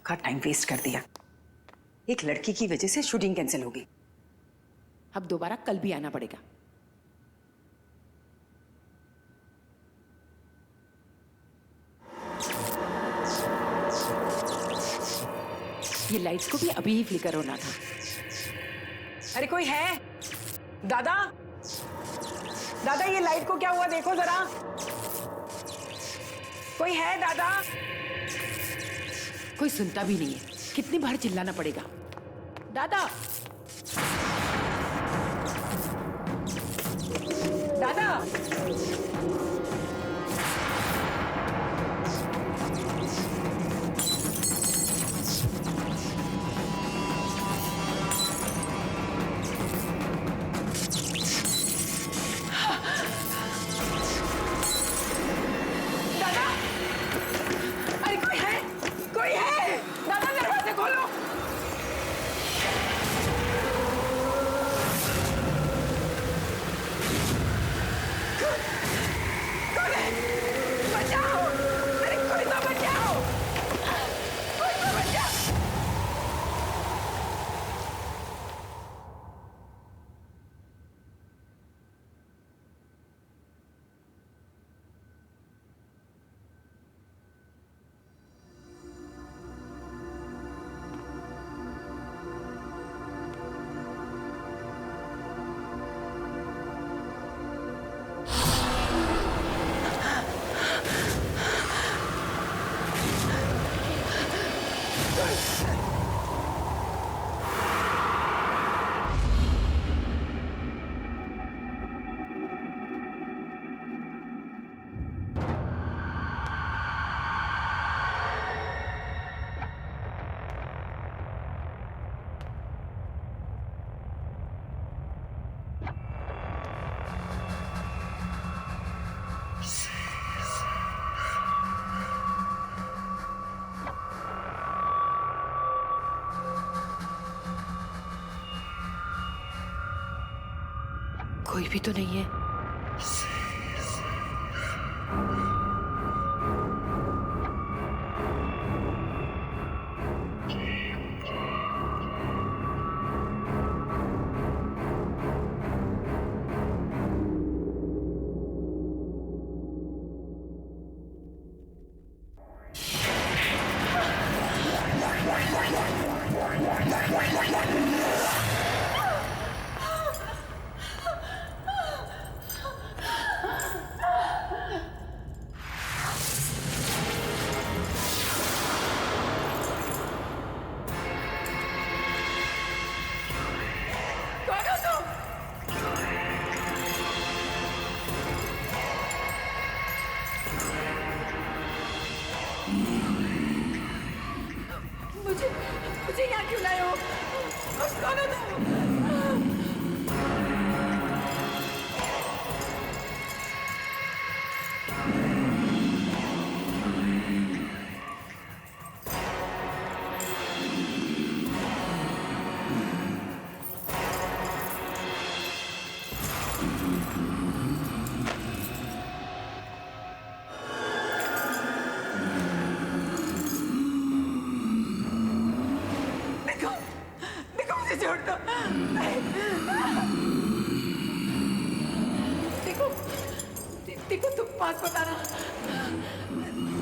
सबका time waste कर दिया। एक लड़की की वजह से शूटिंग कैंसिल हो गई। अब दोबारा कल भी आना पड़ेगा। ये लाइट्स को भी अभी ही फ्लिकर होना था। अरे कोई है? दादा, दादा ये लाइट को क्या हुआ देखो जरा। कोई है दादा? कोई सुनता भी नहीं है। कितनी बार चिल्लाना पड़ेगा? दादा, दादा, अरे कोई है? कोई है? दादा दरवाजे खोलो। कौन है? बचाओ! अरे कोई तो बचाओ! कोई तो बचाओ! कोई भी तो नहीं है। कौन हो तुम? मुझे मुझे यहाँ क्यों लाए हो? कौन हो तुम? देखो, देखो मुझे छोड़ दो। देखो, देखो तुम पास बताना।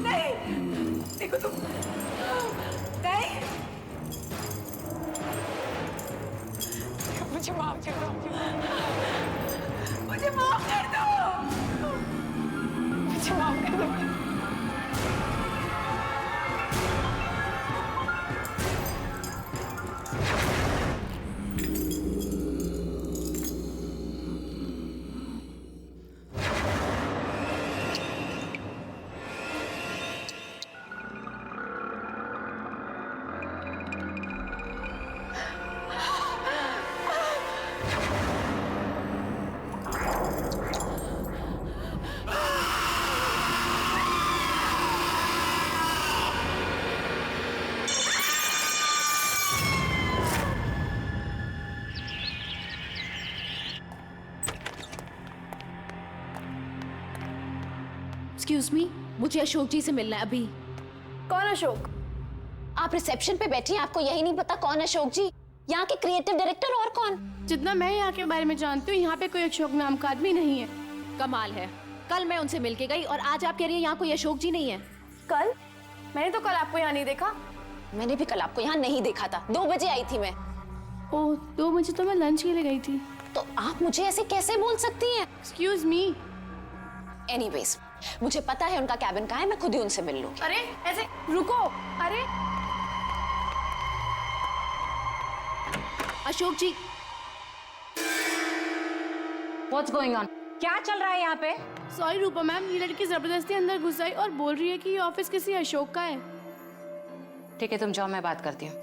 नहीं, देखो तुम नहीं। मुझे माफ कर दो। मुझे माफ कर दो। मुझे माफ कर दो। एक्सक्यूज मी, मुझे अशोक जी से मिलना है अभी। कौन अशोक? आप रिसेप्शन पे बैठी हैं, आपको यही नहीं पता कौन अशोक जी, यहाँ के क्रिएटिव डायरेक्टर और कौन? जितना मैं यहाँ के बारे में जानती हूँ, यहाँ पे कोई अशोक नाम का आदमी नहीं है। कमाल है, कल मैं उनसे मिलके गई और आज आप कह रही है यहाँ कोई अशोक जी नहीं है। कल? मैंने तो कल आपको यहाँ नहीं देखा। मैंने भी कल आपको यहाँ नहीं देखा था, 2 बजे आई थी मैं। ओह, 2 बजे तो मैं लंच के लिए गई थी। तो आप मुझे ऐसे कैसे बोल सकती हैं? Excuse me. एनीवेज, मुझे पता है उनका कैबिन कहाँ है, मैं खुद ही उनसे मिल लूंगी। अरे ऐसे रुको। अरे अशोक जी, What's going on? क्या चल रहा है यहाँ पे? सॉरी रूपा मैम, ये लड़की जबरदस्ती अंदर घुस आई और बोल रही है कि ये ऑफिस किसी अशोक का है। ठीक है, तुम जाओ, मैं बात करती हूँ।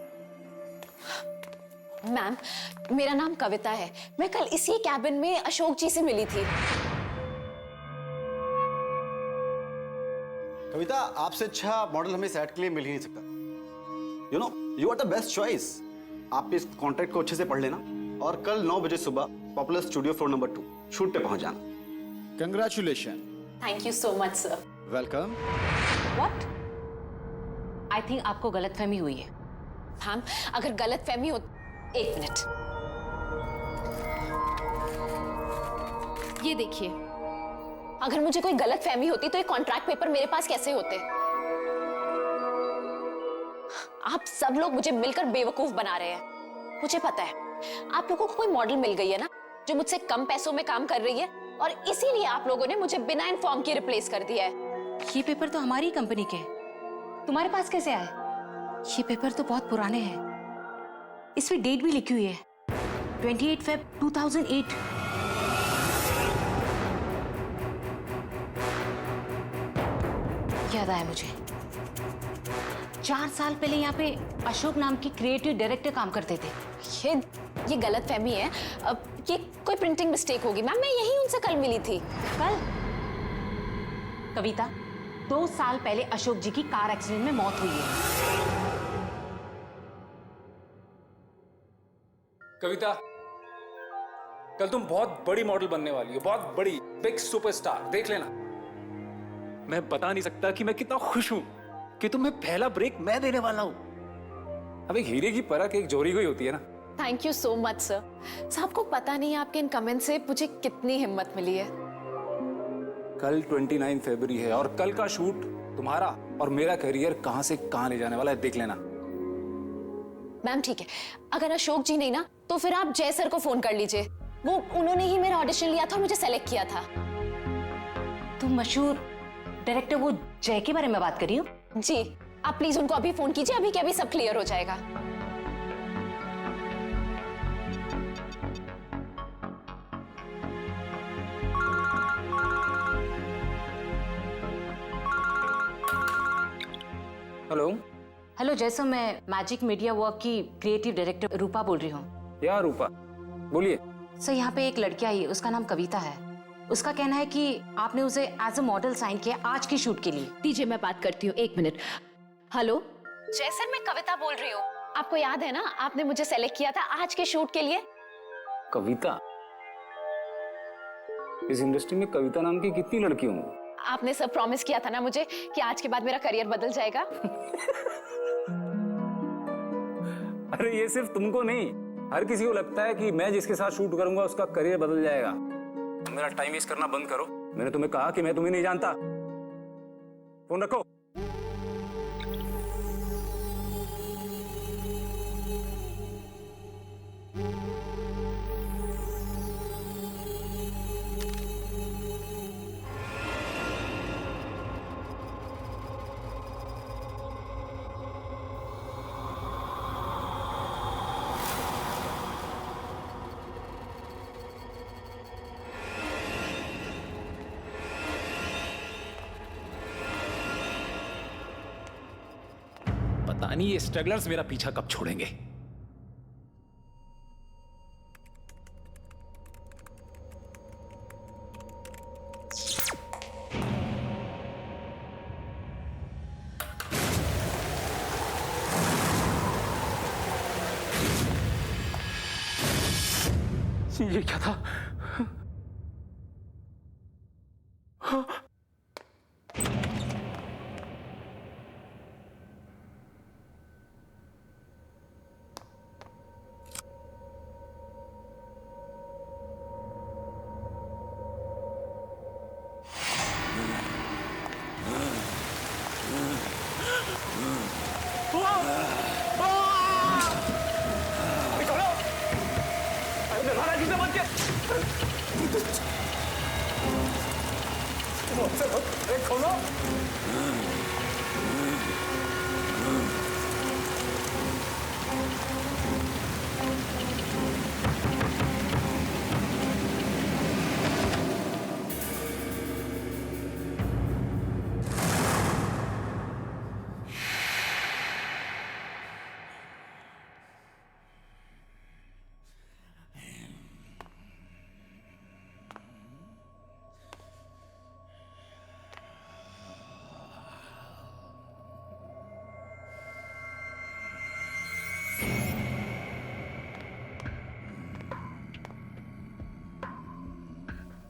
मैम, मेरा नाम कविता है, मैं कल इसी कैबिन में अशोक जी से मिली थी। कविता, आपसे अच्छा मॉडल हमें सेट के लिए मिल ही नहीं सकता। You know, you are the best choice. आप इस कॉन्ट्रैक्ट को अच्छे से पढ़ लेना और कल 9 बजे सुबह popular studio floor number 2 shoot पे पहुंच जाना। Congratulations. Thank you so much sir. Welcome. What? I think आपको गलतफहमी हुई है। मैम, अगर गलत फहमी हो, 1 मिनट। ये देखिए, अगर मुझे कोई गलत फहमी होती तो ये कॉन्ट्रैक्ट पेपर मेरे पास कैसे होते? आप सब लोग मुझे मिलकर बेवकूफ बना रहे हैं। मुझे पता है आप लोगों को कोई मॉडल मिल गई है ना, जो मुझसे कम पैसों में काम कर रही है, और इसीलिए आप लोगों ने मुझे बिना इन्फॉर्म के रिप्लेस कर दिया है। ये पेपर तो हमारी कंपनी के हैं। तुम्हारे पास कैसे आए? ये पेपर तो बहुत पुराने हैं। इसमें डेट भी लिखी हुई है, 28 Feb 2008। याद आया मुझे, 4 साल पहले यहाँ पे अशोक नाम के क्रिएटिव डायरेक्टर काम करते थे। ये गलत फहमी है। अब ये कोई प्रिंटिंग मिस्टेक होगी मैम, मैं यही उनसे कल मिली थी। कल? कविता, 2 साल पहले अशोक जी की कार एक्सीडेंट में मौत हुई है। कविता, कल तुम बहुत बड़ी मॉडल बनने वाली हो, बहुत बड़ी, बिग सुपरस्टार। देख लेना। मैं बता नहीं सकता कि मैं कितना खुश हूं कि तुम्हें पहला ब्रेक मैं देने वाला हूं। अब एक हीरे की परख एक जोरी को ही होती है ना। Thank you so much sir. आपको पता नहीं है आपके इन कमेंट से मुझे कितनी हिम्मत मिली है। कल 29 फरवरी है और कल का शूट तुम्हारा और मेरा करियर कहां से कहां ले जाने वाला है, देख लेना। मैम ठीक है, अगर अशोक जी नहीं ना, तो फिर आप जय सर को फोन कर लीजिए। उन्होंने ही मेरा ऑडिशन लिया था और मुझे सेलेक्ट किया था। तुम मशहूर डायरेक्टर वो जय के बारे में बात कर रही हो? जी, आप प्लीज उनको अभी फोन कीजिए, अभी के अभी सब क्लियर हो जाएगा। हेलो। हेलो जैसो, मैं मैजिक मीडिया वर्क की क्रिएटिव डायरेक्टर रूपा बोल रही हूँ। या रूपा, बोलिए। सर, यहाँ पे एक लड़की आई है, उसका नाम कविता है। उसका कहना है कि आपने उसे एज अ मॉडल साइन किया आज की शूट के लिए। दीजिए मैं बात करती हूँ, 1 मिनट। हेलो जय सर, मैं कविता बोल रही हूँ। आपको याद है ना, आपने मुझे सेलेक्ट किया था आज के शूट के लिए। कविता, इस इंडस्ट्री में कविता नाम की कितनी लड़कियां होंगी? आपने सब प्रॉमिस किया था ना मुझे कि आज के बाद मेरा करियर बदल जाएगा। अरे ये सिर्फ तुमको नहीं, हर किसी को लगता है कि मैं जिसके साथ शूट करूंगा उसका करियर बदल जाएगा। मेरा टाइम वेस्ट करना बंद करो। मैंने तुम्हें कहा कि मैं तुम्हें नहीं जानता। फोन रखो। पता नहीं ये स्ट्रगलर्स मेरा पीछा कब छोड़ेंगे। ये क्या था?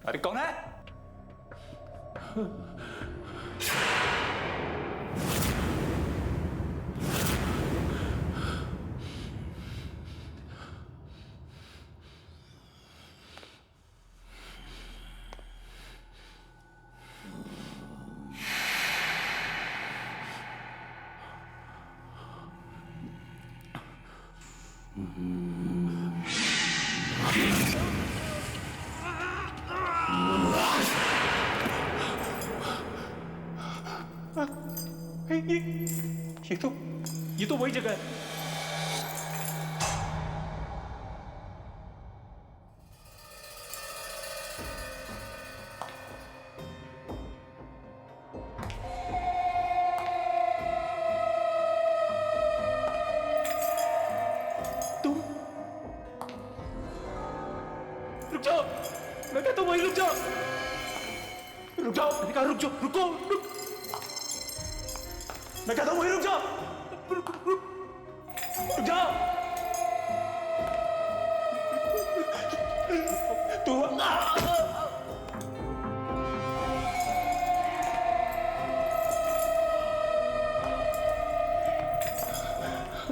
अरे कौन है? ये तो वही जगह है। तुम रुक जाओ, मैं कहता हूं वही रुक जाओ, रुक जाओ, मैंने कहा रुक जाओ, रुको, रुक, मैं कहता हूं वही रुक जाओ, रुक जाओ, तू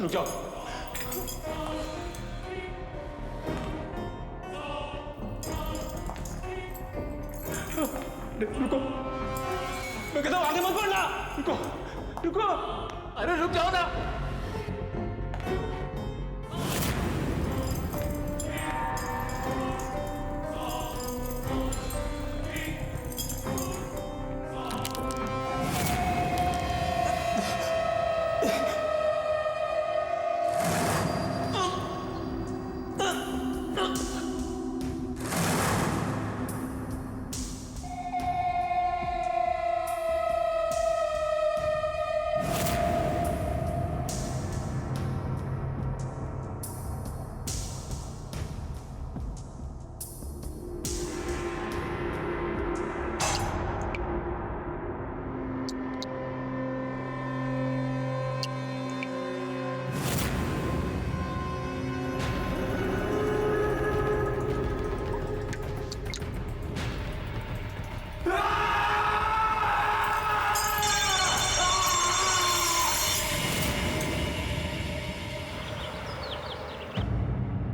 रुक जाओ, रुको, मैं कहता हूं आगे मत बढ़ना, रुको, रुको, अरे रुक जाओ ना।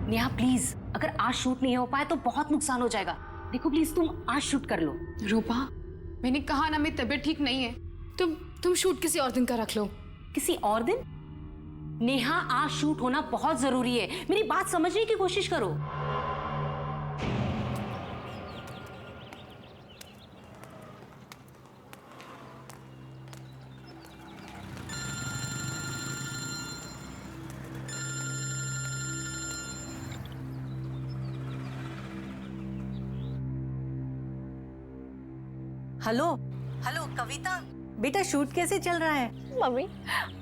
नेहा प्लीज, अगर आज शूट नहीं हो पाए तो बहुत नुकसान हो जाएगा। देखो प्लीज तुम आज शूट कर लो। रूपा, मैंने कहा ना मेरी तबीयत ठीक नहीं है। तुम शूट किसी और दिन का रख लो। किसी और दिन? नेहा आज शूट होना बहुत जरूरी है, मेरी बात समझने की कोशिश करो। हेलो हेलो कविता, बेटा शूट कैसे चल रहा है? मम्मी,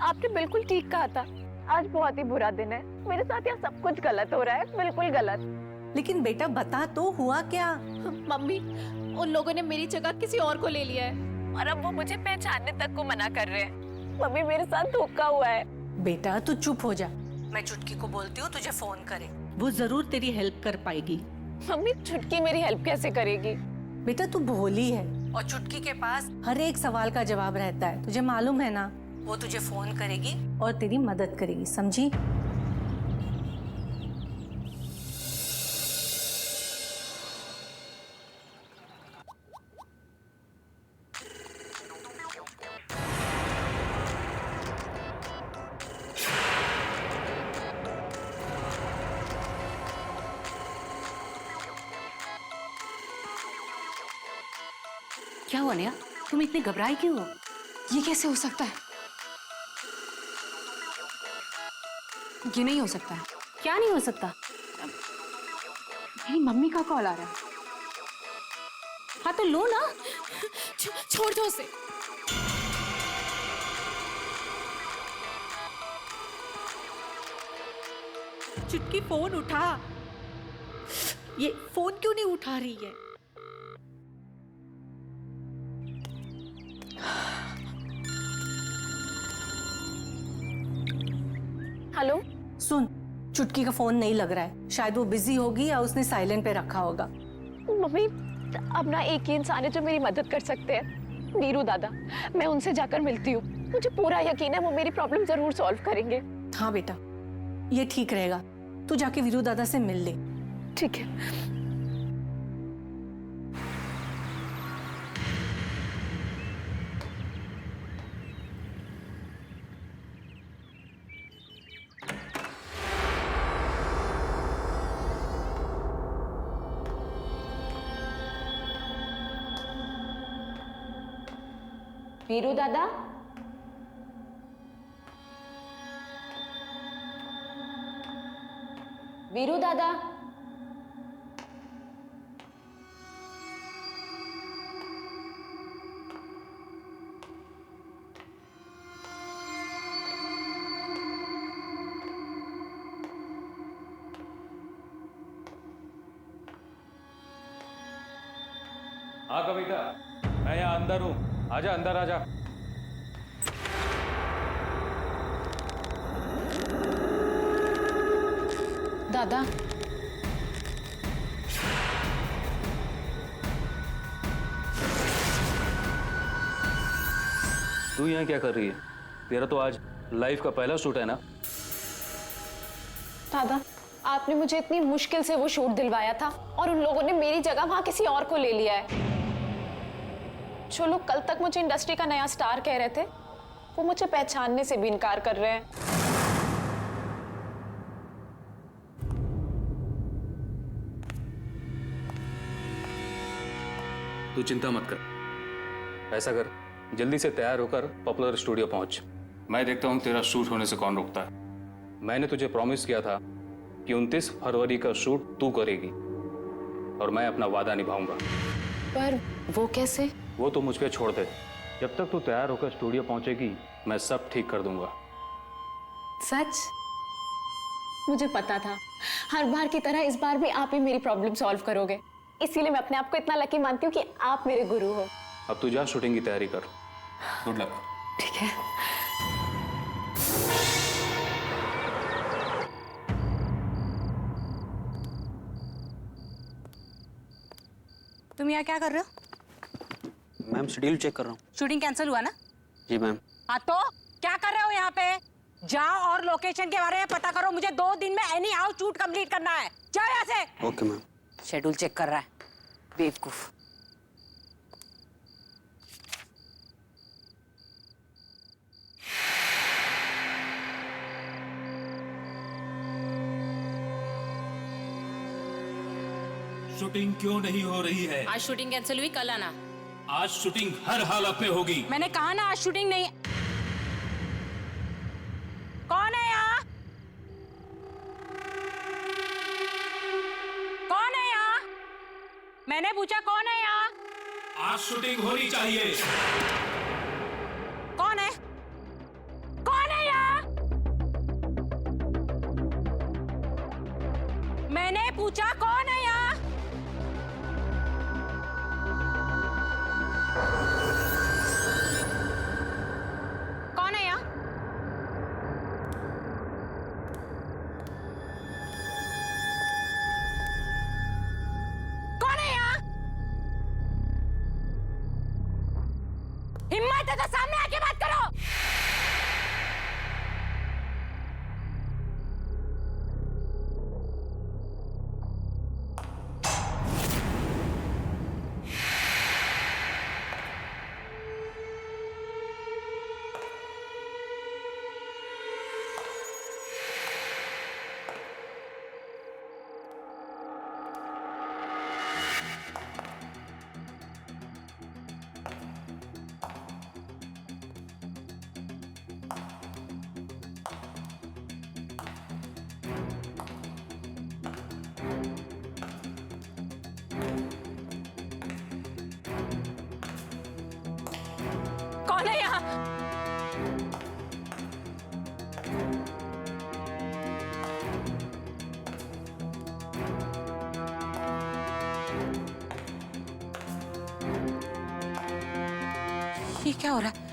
आपने बिल्कुल ठीक कहा था। आज बहुत ही बुरा दिन है, मेरे साथ यहाँ सब कुछ गलत हो रहा है, बिल्कुल गलत। लेकिन बेटा बता तो हुआ क्या? मम्मी, उन लोगों ने मेरी जगह किसी और को ले लिया है और अब वो मुझे पहचानने तक को मना कर रहे हैं। मम्मी, मेरे साथ धोखा हुआ है। बेटा तू चुप हो जा, मैं चुटकी को बोलती हूँ तुझे फोन करे, वो जरूर तेरी हेल्प कर पाएगी। मम्मी, चुटकी मेरी हेल्प कैसे करेगी? बेटा तू भोली है और चुटकी के पास हर एक सवाल का जवाब रहता है, तुझे मालूम है ना। वो तुझे फोन करेगी और तेरी मदद करेगी, समझी? क्या हुआ नेहा? तुम इतने घबराए क्यों हो? ये कैसे हो सकता है? ये नहीं हो सकता है। क्या नहीं हो सकता? मेरी मम्मी का कॉल आ रहा है। हाँ तो लो ना। छोड़ दो उसे। चुटकी फोन उठा। ये फोन क्यों नहीं उठा रही है? हेलो। सुन, चुटकी का फोन नहीं लग रहा है। शायद वो बिजी होगी या उसने साइलेंट पे रखा होगा। मम्मी, अब ना एक ही इंसान है जो मेरी मदद कर सकते हैं, वीरू दादा। मैं उनसे जाकर मिलती हूँ। मुझे पूरा यकीन है वो मेरी प्रॉब्लम जरूर सॉल्व करेंगे। हाँ बेटा, ये ठीक रहेगा। तू जाके वीरू दादा से मिल ले। ठीक है। वीरू दादा, वीरू दादा। हाँ कविता, मैं यहाँ अंदर हूँ। आजा अंदर आजा। दादा, तू यहाँ क्या कर रही है? तेरा तो आज लाइफ का पहला शूट है ना? दादा, आपने मुझे इतनी मुश्किल से वो शूट दिलवाया था और उन लोगों ने मेरी जगह वहां किसी और को ले लिया है। जो लोग कल तक मुझे इंडस्ट्री का नया स्टार कह रहे थे, वो मुझे पहचानने से भी इनकार कर रहे हैं। तू चिंता मत कर। ऐसा कर, जल्दी से तैयार होकर पॉपुलर स्टूडियो पहुंच। मैं देखता हूं तेरा शूट होने से कौन रोकता है। मैंने तुझे प्रॉमिस किया था कि 29 फरवरी का शूट तू करेगी और मैं अपना वादा निभाऊंगा। पर वो कैसे? वो तो मुझ पे छोड़ दे। जब तक तू तैयार होकर स्टूडियो पहुंचेगी, मैं सब ठीक कर दूंगा। सच? मुझे पता था हर बार की तरह इस बार भी आप ही मेरी प्रॉब्लम सॉल्व करोगे। इसीलिए मैं अपने आप को इतना लकी मानती हूँ कि आप मेरे गुरु हो। अब तू जा शूटिंग की तैयारी कर। Good luck. ठीक है। तुम यहाँ क्या कर रहे हो? मैम शेड्यूल चेक कर रहा हूँ। शूटिंग कैंसिल हुआ ना? जी मैम। हाँ तो क्या कर रहे हो यहाँ पे? जाओ और लोकेशन के बारे में पता करो। मुझे 2 दिन में एनी हाउ शूट कंप्लीट करना है। जाओ यहाँ से। Okay ma'am. शेड्यूल चेक कर रहा है, बेवकूफ। शूटिंग क्यों नहीं हो रही है? आज शूटिंग कैंसिल हुई, कल आना। आज शूटिंग हर हालत में होगी। मैंने कहा ना आज शूटिंग नहीं। कौन है यहाँ? कौन है यहाँ? मैंने पूछा कौन है यहाँ? आज शूटिंग होनी चाहिए। कौन है? कौन है यहाँ? मैंने पूछा कौन है यहाँ? कौन है यहाँ? कौन है यहाँ? हिम्मत है तो सामने आके बात करो। ये क्या हो रहा है?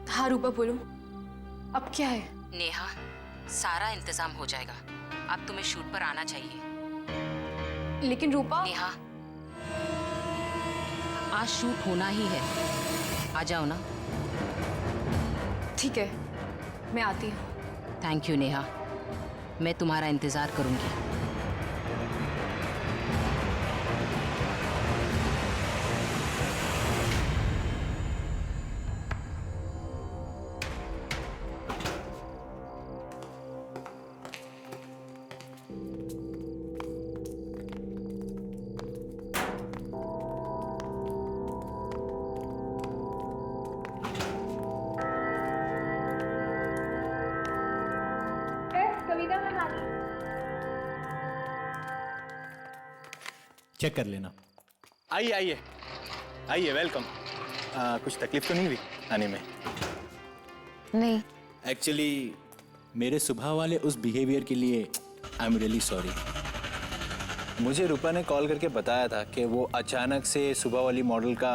हाँ रूपा बोलो, अब क्या है? नेहा, सारा इंतजाम हो जाएगा। अब तुम्हें शूट पर आना चाहिए। लेकिन रूपा, नेहा, आज शूट होना ही है। आ जाओ ना। ठीक है, मैं आती हूँ। थैंक यू नेहा, मैं तुम्हारा इंतजार करूंगी। चेक कर लेना। आइए आइए आइए, वेलकम। कुछ तकलीफ तो नहीं हुई आने में? नहीं। एक्चुअली मेरे सुबह वाले उस बिहेवियर के लिए आई एम रियली सॉरी। मुझे रूपा ने कॉल करके बताया था कि वो अचानक से सुबह वाली मॉडल का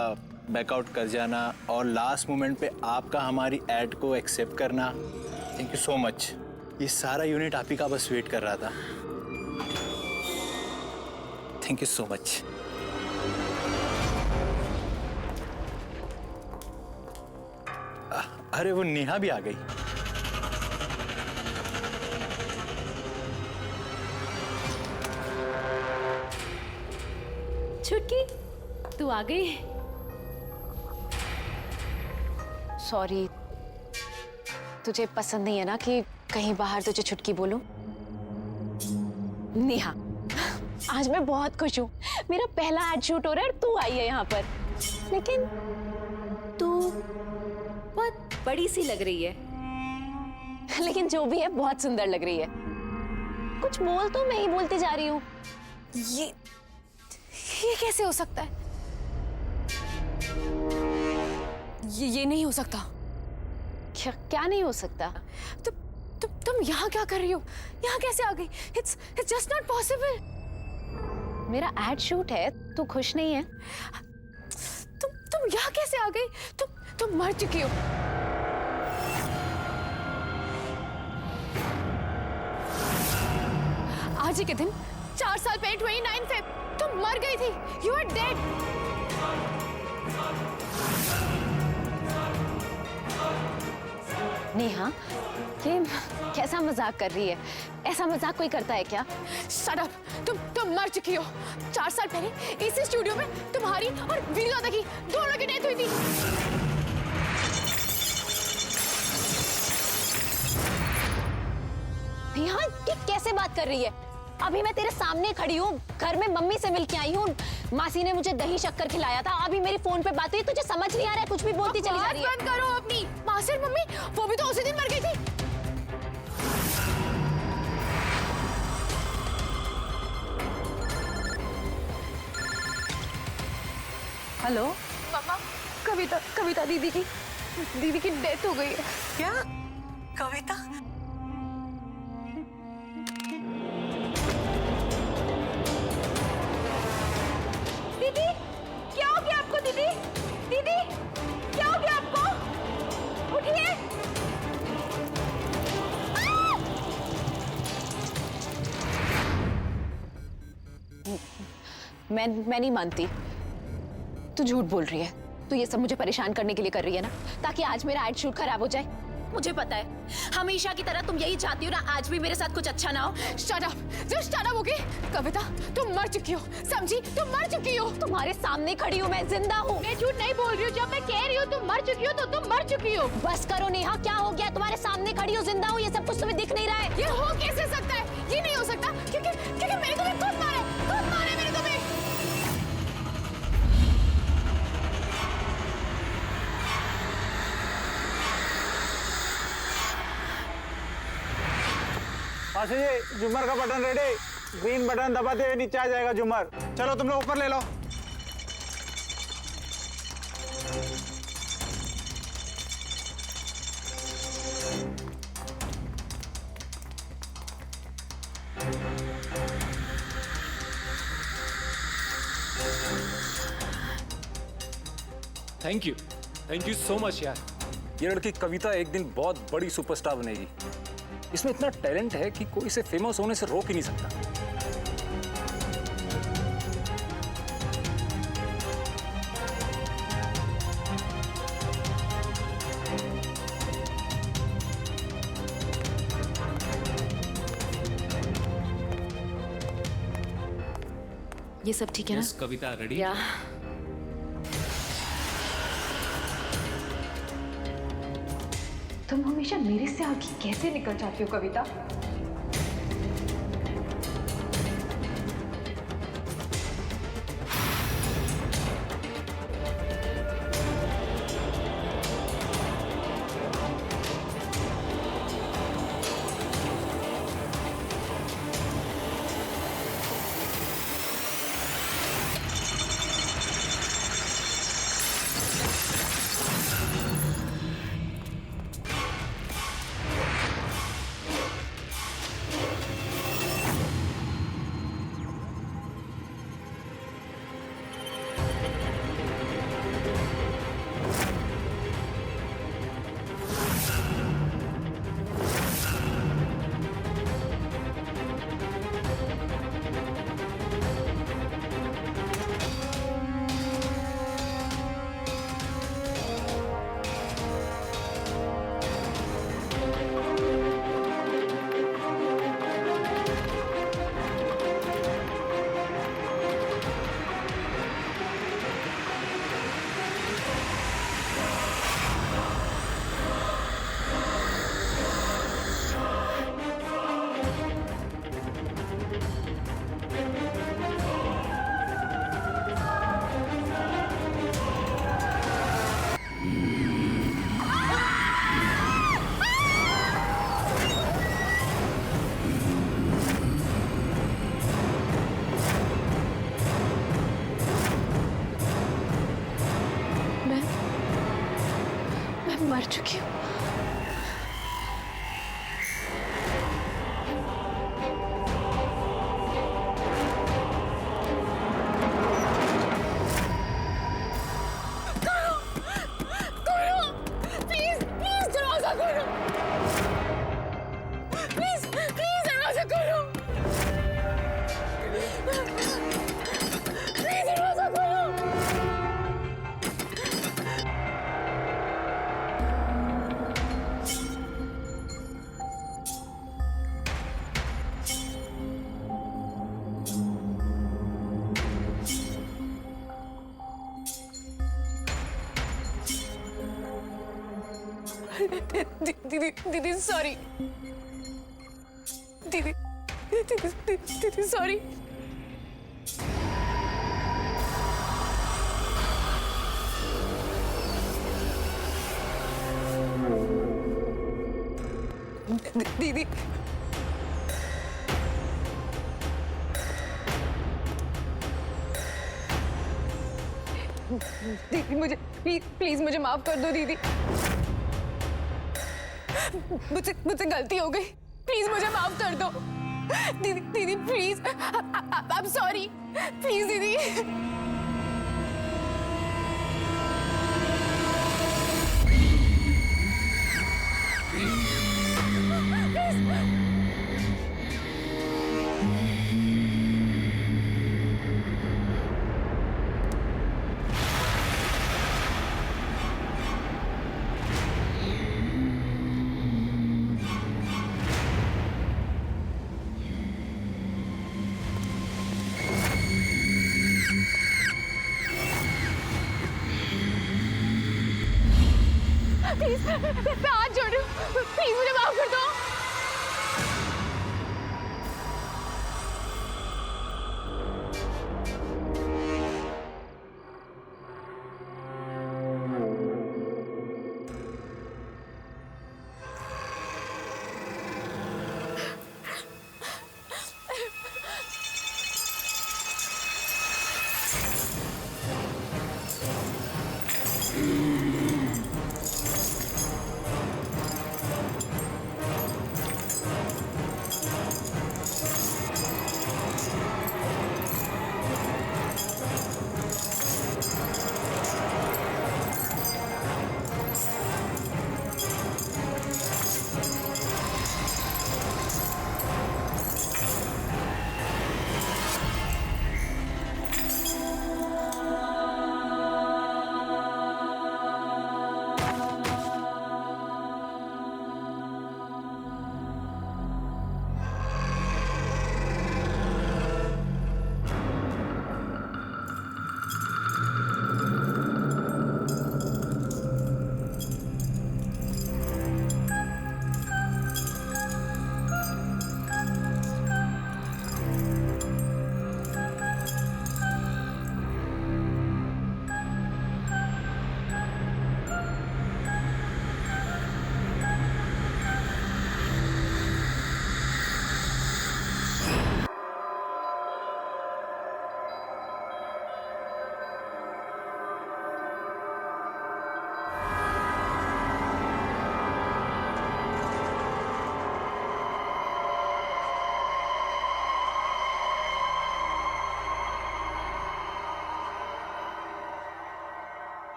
बैकआउट कर जाना और लास्ट मोमेंट पे आपका हमारी ऐड को एक्सेप्ट करना, थैंक यू सो मच। ये सारा यूनिट आप ही का बस वेट कर रहा था। Thank you so much. अरे वो नेहा भी आ गई। छुटकी, तू आ गई? सॉरी, तुझे पसंद नहीं है ना कि कहीं बाहर तुझे छुटकी बोलूं? नेहा, आज मैं बहुत खुश हूँ। मेरा पहला एड शूट हो रहा है और तू आई है यहाँ पर। लेकिन तू बहुत बड़ी सी लग रही है। लेकिन जो भी है बहुत सुंदर लग रही है। कुछ बोल तो मैं ही बोलती जा रही हूँ। ये कैसे हो सकता है? ये नहीं हो सकता। क्या नहीं हो सकता? तुम यहाँ क्या कर रही हो? यहाँ कैसे आ गई? It's just not possible. मेरा एड शूट है, तू खुश नहीं है? तुम यहाँ कैसे आ गई? तुम मर चुकी हो। आज ही के दिन 4 साल पहले 29 फेब तुम मर गई थी। You are dead. नेहा, ये कैसा मजाक कर रही है? ऐसा मजाक कोई करता है क्या? Shut up. तुम मर चुकी हो। 4 साल पहले इसी स्टूडियो में तुम्हारी और वीडियो की दोनों की डेथ हुई थी। नेहा, ये कैसे बात कर रही है? अभी मैं तेरे सामने खड़ी हूँ, घर में मम्मी से मिलके आई हूँ। मासी ने मुझे दही शक्कर खिलाया था। अभी मेरी फोन पे बात हुई, तुझे समझ नहीं आ रहा है? कुछ भी बोलती चली जा रही है। बंद करो अपनी। मासी और मम्मी वो भी तो उसी दिन मर गई थी। हेलो मम्मा, कविता दीदी की डेथ हो गई है। क्या? कविता? दीदी, क्या हो गया आपको? दीदी, दीदी, क्या हो गया आपको? उठिए। मैं नहीं मानती। तू झूठ बोल रही है। तू ये सब मुझे परेशान करने के लिए कर रही है ना, ताकि आज मेरा एड शूट खराब हो जाए। मुझे पता है, हमेशा की तरह तुम यही चाहती हो ना, आज भी मेरे साथ कुछ अच्छा ना हो। Shut up, just shut up, okay? Kavita, तुम मर चुकी हो, समझी? तुम मर चुकी हो। तुम्हारे सामने खड़ी हूँ, मैं जिंदा हूँ। मैं झूठ नहीं बोल रही हूँ। जब मैं कह रही हूँ तुम मर चुकी हो तो तुम मर चुकी हो। बस करो नेहा, क्या हो गया? तुम्हारे सामने खड़ी हूँ, जिंदा हूँ, ये सब कुछ तुम्हें दिख नहीं रहा है? ये हो कैसे सकता है? ये नहीं हो सकता, क्योंकि मेरे को भी खुद मारे मेरे को भी। मासी जी, झूमर का बटन रेडी। ग्रीन बटन दबाते हुए नीचे आ जाएगा झूमर। चलो तुम लोग ऊपर ले लो। थैंक यू सो मच यार। ये लड़की कविता एक दिन बहुत बड़ी सुपरस्टार बनेगी। इसमें इतना टैलेंट है कि कोई इसे फेमस होने से रोक ही नहीं सकता। ये सब ठीक है ना? कविता रेडी? या तुम हमेशा मेरे से आगे कैसे निकल जाती हो कविता? मर चुकी हूँ। दीदी सॉरी। दीदी सॉरी। दीदी दीदी मुझे प्लीज मुझे माफ कर दो दीदी। मुझसे गलती हो गई, प्लीज मुझे माफ कर दो दीदी please. I am sorry, please दीदी। प्लीज मैं हाथ जोड़ रही हूँ, प्लीज मुझे माफ कर दो।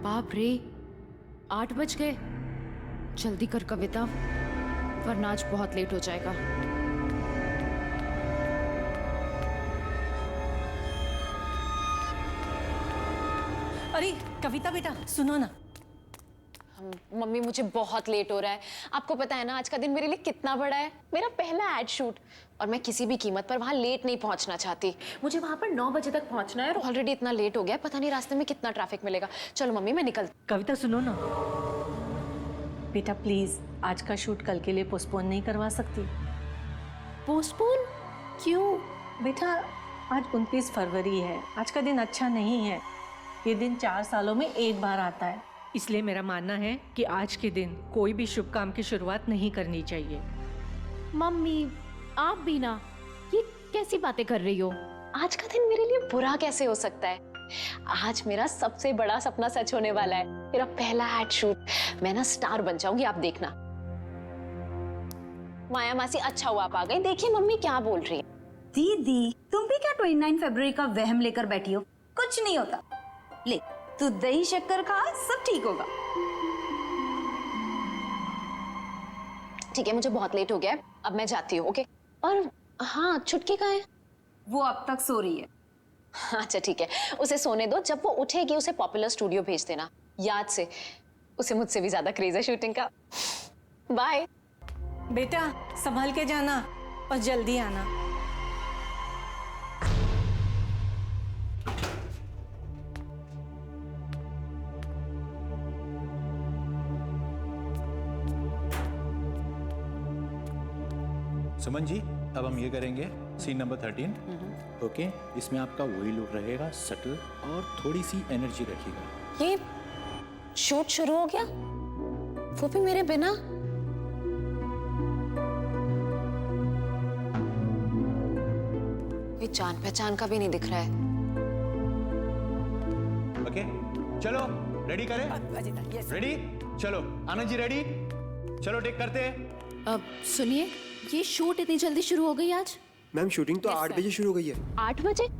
बाप रे, 8 बज गए। जल्दी कर कविता, वरना आज बहुत लेट हो जाएगा। अरे कविता बेटा सुनो ना। मम्मी मुझे बहुत लेट हो रहा है। आपको पता है ना आज का दिन मेरे लिए कितना बड़ा है। मेरा पहला एड शूट और मैं किसी भी कीमत पर वहां लेट नहीं पहुंचना चाहती। मुझे वहां पर 9 बजे तक पहुंचना है और ऑलरेडी इतना लेट हो गया है, पता नहीं रास्ते में कितना ट्रैफिक मिलेगा। चलो मम्मी मैं निकलती। कविता सुनो ना बेटा, प्लीज आज का शूट कल के लिए पोस्टपोन नहीं करवा सकती? पोस्टपोन क्यों? बेटा आज 29 फरवरी है, आज का दिन अच्छा नहीं है। ये दिन 4 सालों में एक बार आता है, इसलिए मेरा मानना है कि आज के दिन कोई भी शुभ काम की शुरुआत नहीं करनी चाहिए। मम्मी आप भी ना, ये कैसी बातें कर रही हो? आज का दिन मेरे लिए बुरा कैसे हो सकता है? आज मेरा सबसे बड़ा सपना सच होने वाला है, मेरा पहला एड शूट। मैं ना स्टार बन जाऊंगी, आप देखना। माया मासी अच्छा हुआ आप आ गई। देखिए मम्मी क्या बोल रही है। दीदी तुम भी क्या 29 फरवरी का वहम लेकर बैठी हो? कुछ नहीं होता। ले तू दही शक्कर खा, सब ठीक होगा। ठीक है, मुझे बहुत लेट हो गया है, अब मैं जाती हूँ। ओके। और हाँ, छुटकी कहाँ है? वो अब तक सो रही है। अच्छा ठीक है, उसे सोने दो। जब वो उठेगी उसे पॉपुलर स्टूडियो भेज देना, याद से। उसे मुझसे भी ज्यादा क्रेज है शूटिंग का। बाय बेटा, संभल के जाना और जल्दी आना। सुमन जी, अब हम ये करेंगे सीन नंबर 13। ओके, इसमें आपका वही लुक रहेगा, सटल और थोड़ी सी एनर्जी रखिएगा। ये शूट शुरू हो गया, वो भी मेरे बिना। कोई जान पहचान का भी नहीं दिख रहा है। ओके, चलो रेडी करें? रेडी? चलो आनंद जी रेडी? चलो टेक करते हैं। अब सुनिए, ये शूट इतनी जल्दी शुरू हो गई आज? मैम शूटिंग तो 8 बजे शुरू हो गई है। 8 बजे? 8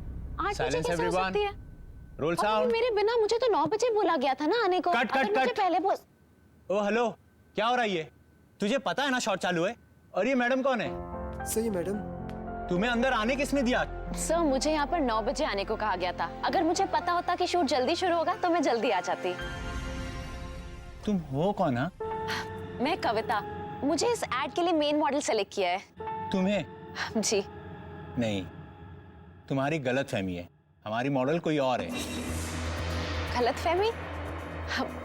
बजे Silence कैसे हो everyone. सकती है? रोल और साउंड। मेरे बिना मुझे तो 9 बजे बोला गया था ना आने को। कट, अगर कट, मुझे कट। पहले बोल। ओ हेलो, क्या हो रहा है ये? तुझे पता है ना शॉट चालू है? और ये मैडम कौन है? सही मैडम। तुम्हें अंदर आने किसने दिया? सर मुझे यहाँ पर 9 बजे आने को कहा गया था। अगर मुझे पता होता कि शूट जल्दी शुरू होगा तो मैं जल्दी आ जाती। तुम हो कौन? हा? मैं कविता, मुझे इस एड के लिए मेन मॉडल सेलेक्ट किया है। तुम्हें? जी नहीं, तुम्हारी गलत फहमी है। हमारी मॉडल कोई और है। गलतफहमी?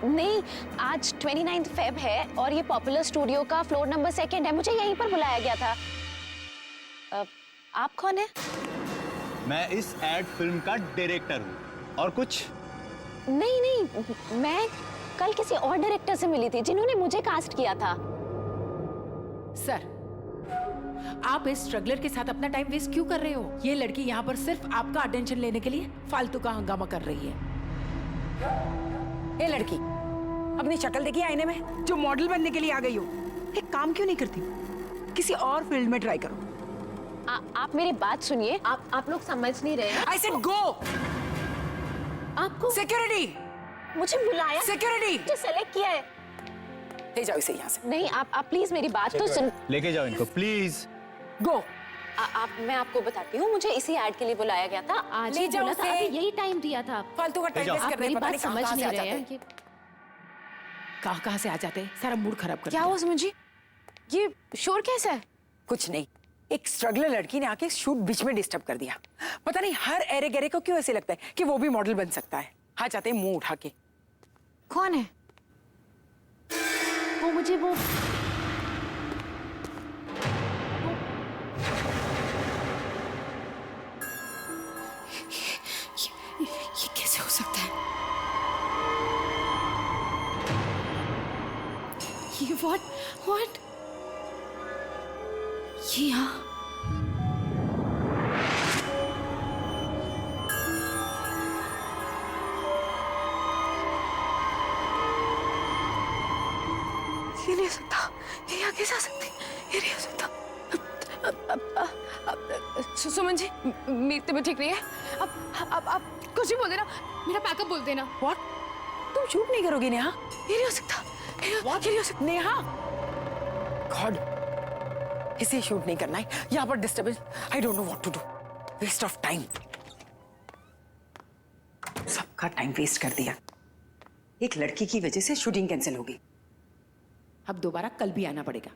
नहीं, आज 29 फेब है और ये पॉपुलर स्टूडियो का फ्लोर नंबर 2 है। मुझे यहीं पर बुलाया गया था। आप कौन है? मैं इस एड फिल्म का डायरेक्टर हूँ। और कुछ? नहीं, मैं कल किसी और डायरेक्टर से मिली थी जिन्होंने मुझे कास्ट किया था। सर, आप इस स्ट्रगलर के साथ अपना टाइम वेस्ट क्यों कर रहे हो? ये लड़की यहाँ पर सिर्फ आपका अटेंशन लेने के लिए फालतू का हंगामा कर रही है। ए लड़की, अपनी शक्ल देखी आईने में, जो मॉडल बनने के लिए आ गई हो। एक काम क्यों नहीं करती? किसी और फील्ड में ट्राई करो। आप मेरी बात सुनिए। आप लोग समझ नहीं रहे हैं। I said go. आपको सिक्योरिटी, मुझे बुलाया, सिक्योरिटी मुझे सेलेक्ट किया है। ले जाओ इसे यहाँ से। नहीं, आप प्लीज मेरी बात तो सुन। लेके जाओ इनको प्लीज। गो। मैं आपको बताती हूँ, मुझे इसी ऐड के लिए बुलाया गया था। आज ही बोला था, अभी यही टाइम दिया था। फालतू का टाइम वेस्ट कर रहे हैं। बात समझ नहीं रहे हैं। कहाँ से आ जाते हैं, सारा मूड खराब कर क्या हुआ सुमन जी? ये शोर कैसा है? कुछ नहीं, एक स्ट्रगलर लड़की ने आके शूट बीच में डिस्टर्ब कर दिया। पता नहीं हर एरे गहरे को क्यों ऐसे लगता है कि वो भी मॉडल बन सकता है। हाँ, जाते हैं मुंह उठा के। कौन है वो? मुझे वो ये कैसे हो सकता है? ये व्हाट ये यहाँ? ये नहीं हो सकता। ये यहाँ कैसे आ सकती? ये नहीं हो सकता। सुमन जी, मेरी तबीयत ठीक नहीं है। अब कुछ भी बोल देना, मेरा पैकअप बोल देना। व्हाट? तुम शूट नहीं करोगी नेहा? ये नहीं हो सकता। ये नहीं हो सकता। नेहा, गॉड, इसे शूट नहीं करना है। यहाँ पर disturbance. I don't know what to do. Waste of time. सबका टाइम वेस्ट कर दिया। एक लड़की की वजह से शूटिंग कैंसिल होगी। अब दोबारा कल भी आना पड़ेगा।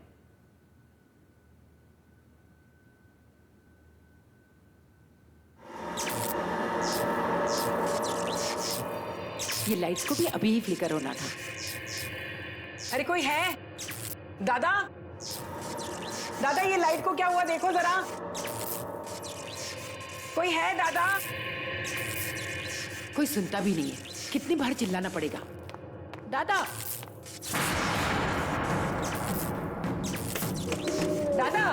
ये लाइट्स को भी अभी ही फ्लिकर होना था। अरे कोई है? दादा, दादा, ये लाइट को क्या हुआ देखो जरा। कोई है दादा? कोई सुनता भी नहीं है। कितनी बार चिल्लाना पड़ेगा? दादा, दादा,